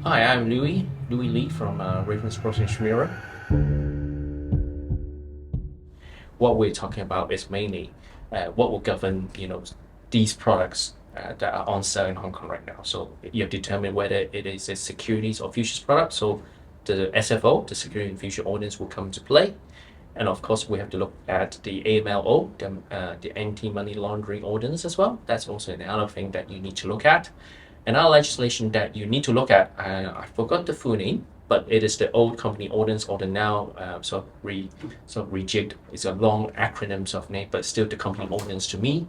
Hi, I'm Louie Lee from Ravenscroft and Schmierer. What we're talking about is mainly what will govern, these products that are on sale in Hong Kong right now. So you have to determine whether it is a securities or futures product. So the SFO, the Security and Future Ordinance, will come into play. And of course, we have to look at the AMLO, the Anti-Money Laundering Ordinance as well. That's also another thing that you need to look at. Another legislation that you need to look at, I forgot the full name, but it is the old company ordinance or the now rejigged. It's a long acronym of name, but still the company ordinance to me.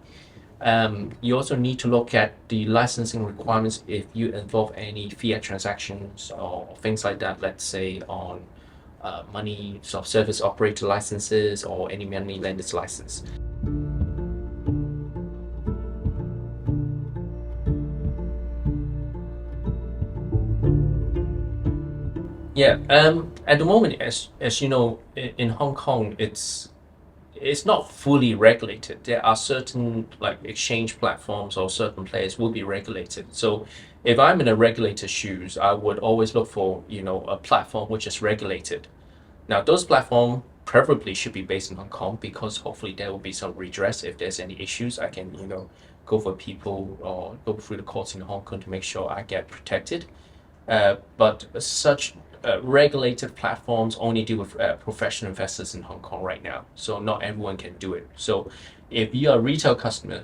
You also need to look at the licensing requirements if you involve any fiat transactions or things like that, let's say on money service operator licenses or any money lender's license. Yeah, at the moment, as you know, in Hong Kong, it's not fully regulated. There are certain like exchange platforms or certain players will be regulated. So if I'm in a regulator's shoes, I would always look for, a platform which is regulated. Now, those platforms preferably should be based in Hong Kong because hopefully there will be some redress if there's any issues. I can, go for people or go through the courts in Hong Kong to make sure I get protected. But such regulated platforms only deal with professional investors in Hong Kong right now. So not everyone can do it. So if you're a retail customer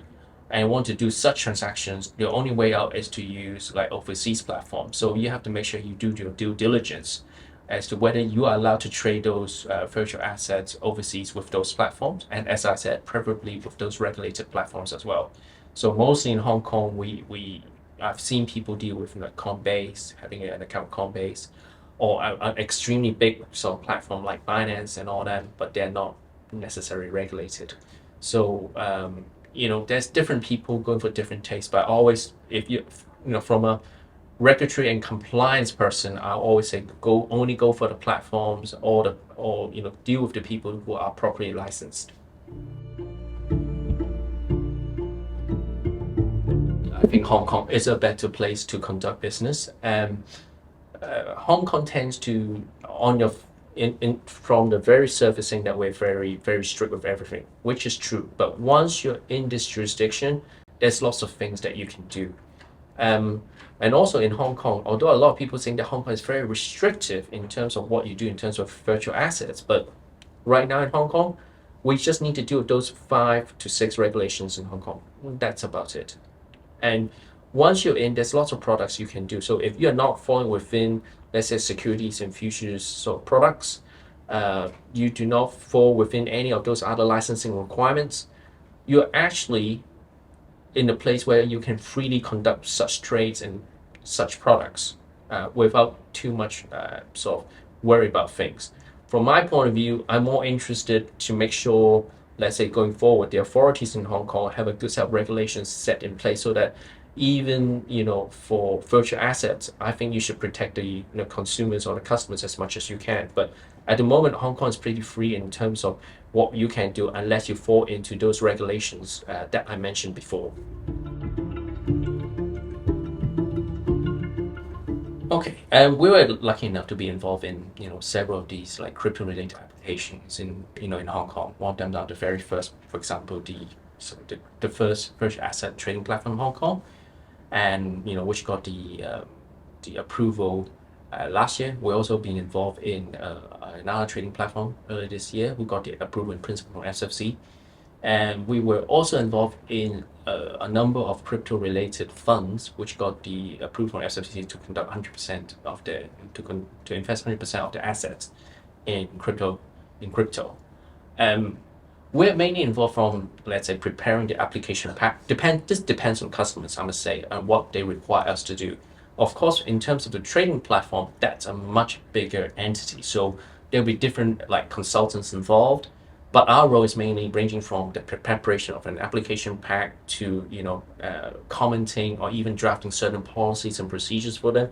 and want to do such transactions, the only way out is to use like overseas platforms. So you have to make sure you do your due diligence as to whether you are allowed to trade those virtual assets overseas with those platforms. And as I said, preferably with those regulated platforms as well. So mostly in Hong Kong, I've seen people deal with like Coinbase, having an account Coinbase, or an extremely big sort of platform like Binance and all that, but they're not necessarily regulated. So there's different people going for different tastes. But always, if from a regulatory and compliance person, I always say only go for the platforms or deal with the people who are properly licensed. I think Hong Kong is a better place to conduct business. Hong Kong tends to on your from the very surfacing that we're very very strict with everything, which is true. But once you're in this jurisdiction, there's lots of things that you can do. And also in Hong Kong, although a lot of people think that Hong Kong is very restrictive in terms of what you do in terms of virtual assets, but right now in Hong Kong, we just need to do those 5 to 6 regulations in Hong Kong. That's about it. And once you're in, there's lots of products you can do. So if you're not falling within, let's say, securities and futures sort of products, you do not fall within any of those other licensing requirements, you're actually in a place where you can freely conduct such trades and such products without too much sort of worry about things. From my point of view, I'm more interested to make sure, let's say going forward, the authorities in Hong Kong have a good set of regulations set in place so that even for virtual assets, I think you should protect the consumers or the customers as much as you can. But at the moment, Hong Kong is pretty free in terms of what you can do unless you fall into those regulations that I mentioned before. Okay, and we were lucky enough to be involved in several of these like crypto-related applications in Hong Kong. One of them are the very first, for example, the first virtual asset trading platform in Hong Kong, and which got the approval last year. We're also being involved in another trading platform earlier this year who got the approval in principle from SFC. And we were also involved in a number of crypto-related funds, which got the approval from SFC to conduct 100% of to invest 100% of the assets in crypto. We're mainly involved from, let's say, preparing the application pack. This depends on customers, I must say, and what they require us to do. Of course, in terms of the trading platform, that's a much bigger entity. So there'll be different like consultants involved. But our role is mainly ranging from the preparation of an application pack to commenting or even drafting certain policies and procedures for them.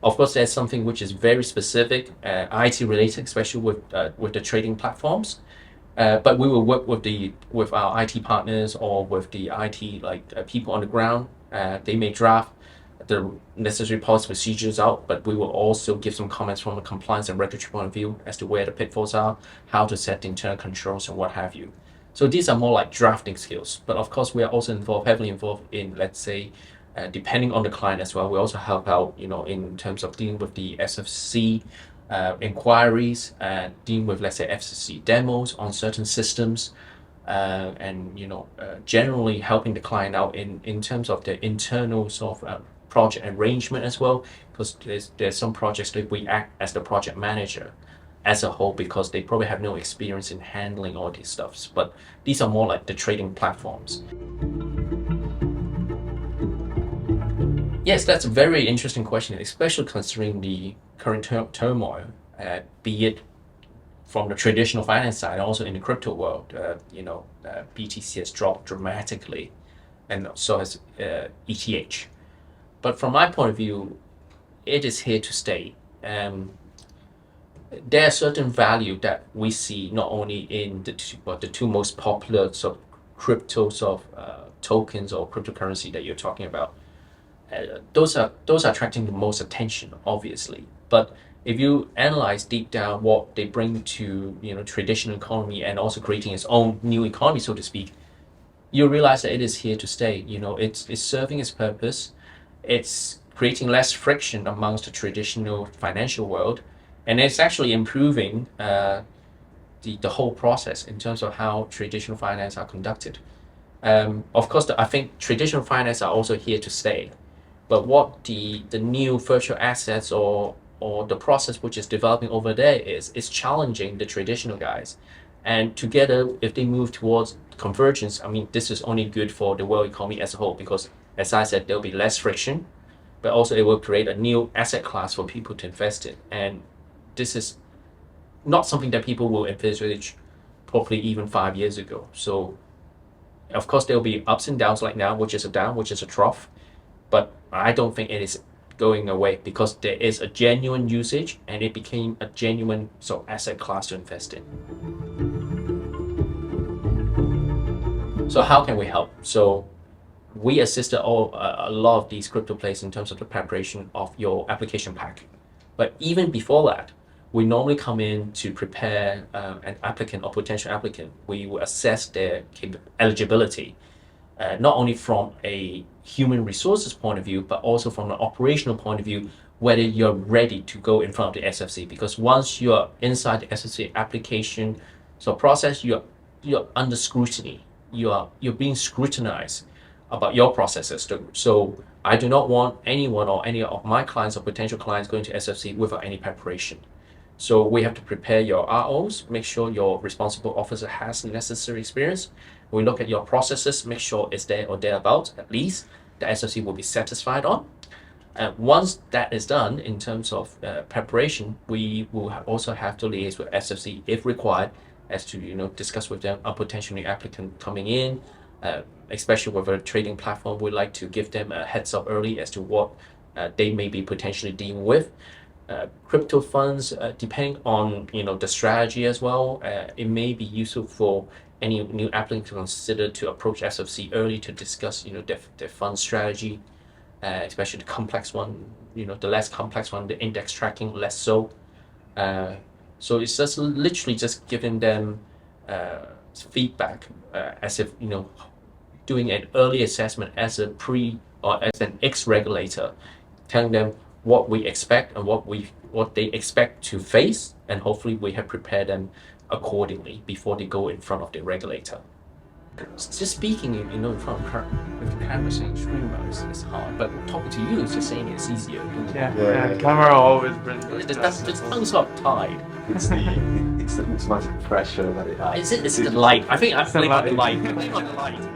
Of course, there's something which is very specific, IT related, especially with the trading platforms. But we will work with our IT partners or with the IT people on the ground. They may draft the necessary policy procedures out, but we will also give some comments from a compliance and regulatory point of view as to where the pitfalls are, how to set the internal controls and what have you. So these are more like drafting skills, but of course we are also heavily involved in, let's say, depending on the client as well. We also help out, in terms of dealing with the SFC inquiries, dealing with, let's say, FCC demos on certain systems, and generally helping the client out in terms of the internal sort of project arrangement as well, because there's some projects that we act as the project manager as a whole, because they probably have no experience in handling all these stuffs. But these are more like the trading platforms. Yes, that's a very interesting question, especially considering the current turmoil, be it from the traditional finance side, also in the crypto world. BTC has dropped dramatically, and so has ETH. But from my point of view, it is here to stay. There are certain value that we see not only in the two most popular sort of crypto sort of tokens or cryptocurrency that you're talking about. Those are attracting the most attention, obviously. But if you analyze deep down what they bring to traditional economy and also creating its own new economy, so to speak, you realize that it is here to stay. It's serving its purpose. It's creating less friction amongst the traditional financial world, and it's actually improving the whole process in terms of how traditional finance are conducted. Of course, I think traditional finance are also here to stay. But what the new virtual assets or the process which is developing over there is challenging the traditional guys. And together, if they move towards convergence, I mean, this is only good for the world economy as a whole, because, as I said, there'll be less friction, but also it will create a new asset class for people to invest in. And this is not something that people will envisage probably even 5 years ago. So, of course, there'll be ups and downs like now, which is a down, which is a trough. But I don't think it is going away, because there is a genuine usage and it became a genuine sort of asset class to invest in. So how can we help? So we assisted a lot of these crypto players in terms of the preparation of your application pack. But even before that, we normally come in to prepare an applicant or potential applicant. We will assess their eligibility, not only from a human resources point of view, but also from an operational point of view, whether you're ready to go in front of the SFC. Because once you're inside the SFC application process, you're under scrutiny. You're being scrutinized about your processes. So I do not want anyone or any of my clients or potential clients going to SFC without any preparation. So we have to prepare your ROs, make sure your responsible officer has the necessary experience. We look at your processes, make sure it's there or thereabouts, at least the SFC will be satisfied on. Once that is done, in terms of preparation, we will also have to liaise with SFC if required, as to discuss with them a potential new applicant coming in, especially with a trading platform. We like to give them a heads up early as to what they may be potentially dealing with. Crypto funds, depending on the strategy as well, it may be useful for any new applicant to consider to approach SFC early to discuss their fund strategy, especially the complex one, the less complex one, the index tracking, less so. So it's just literally just giving them feedback, as if doing an early assessment as a or as an ex-regulator, telling them what we expect and what they expect to face, and hopefully we have prepared them accordingly before they go in front of the regulator. Just speaking, in front of with the camera saying Schmierer is hard, but talking to you is just saying it's easier. Yeah. The camera always brings. The tongue's not tied. It's the much pressure that it has. Is it the light? I think I blame on the light.